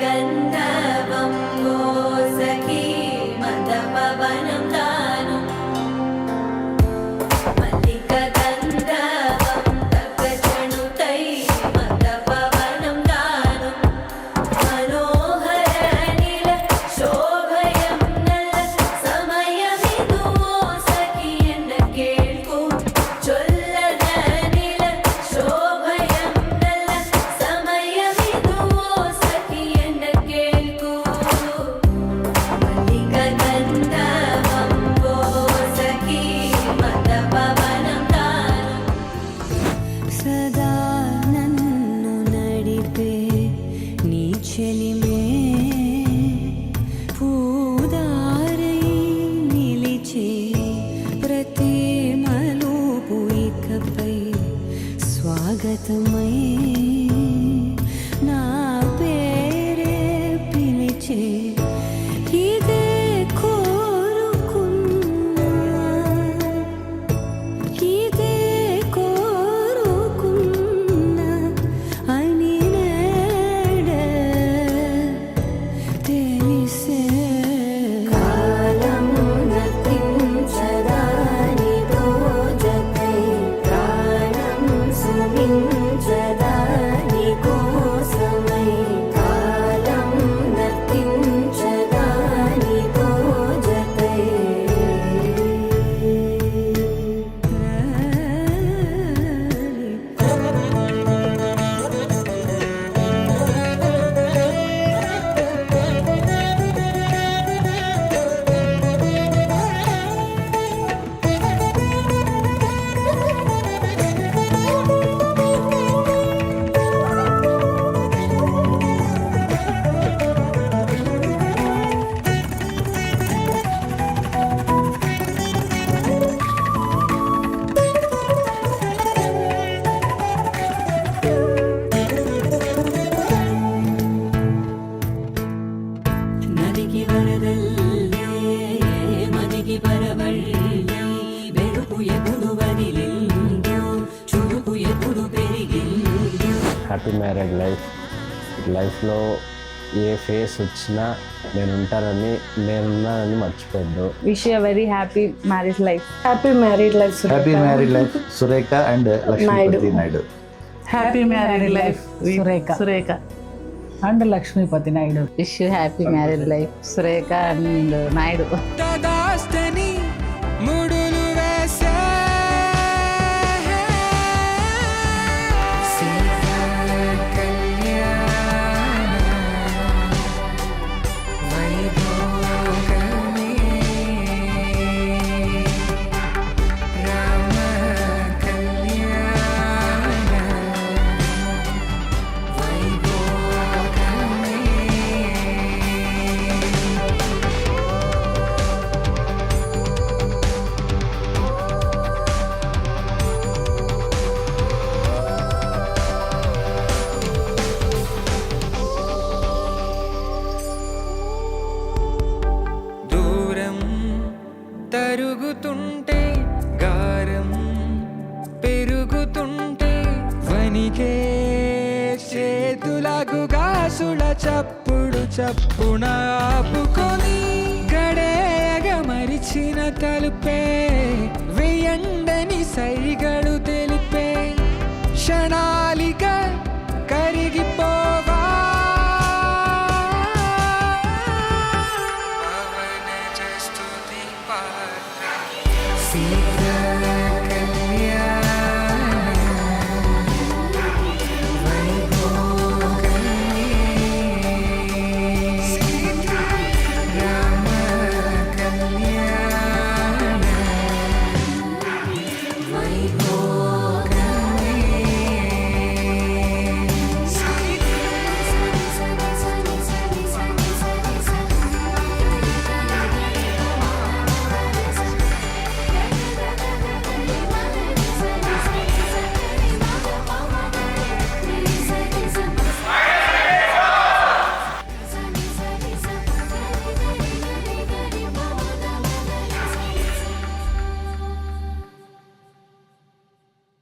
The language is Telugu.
గంధర్వం ఓ సఖీ మదపవనం తాను మల్లిక గంధర్వం తగ్గచణుతై మదపవనం తాను మనోహర నీల శోభయం నల్ల సమయమిదు ఓ సఖీ ఎన్న కేಳ್ಕು చొల్లద నీల శోభయం నల్ల సమయమిదు ఓ సఖీ ఎన్న కేಳ್కు మల్లిక గంధర్వం ఓ సఖీ మదపవనం తాను సదా నన్ను నడిపే నీ చెలిమే పూదారై నిలిచే ప్రతి మలుపు ఇకపై స్వాగతమై నా పేరే పిలిచే ఇదే కోరుకున్నా ఇదే కోరుకున్నా అని నేడే తెలిసే కాలం నతించదాని దోజకై ప్రాణం సుమించదాని కోసమై కాలం నతించదాని దోజకై నదికి వరదల్లే మదికి పరవళ్ళే వెలుపు ఎప్పుడు వదిలిందో చురుకు ఎప్పుడు పెరిగిందో. హ్యాపీ మ్యారేడ్ లైఫ్లో ఏ ఫేస్ వచ్చినా నేనున్నానని మర్చిపోద్దు. Wish you very happy marriage life. Happy married life happy married life Surekha and Lakshmipathi Naidu. Happy married life Surekha and Lakshmipathi Naidu. Wish you happy marriage life Surekha and Naidu. తదాస్తని ముడులు వేసే సీతా కళ్యాణ వైభోగమే రామ కళ్యాణ వైభోగమే. దూరం తరుగుతుంటే గారం పెరుగుతుంటే వనికే చేతులకు గాసుల చప్పుడు చప్పున ఆపుకొని గడేగ మరిచిన తలుపే వెయ్యండని సైగడు తెలిపే క్షణాలిక కరిగిపోవా పవన జస్తుతి పాత్ర సీతా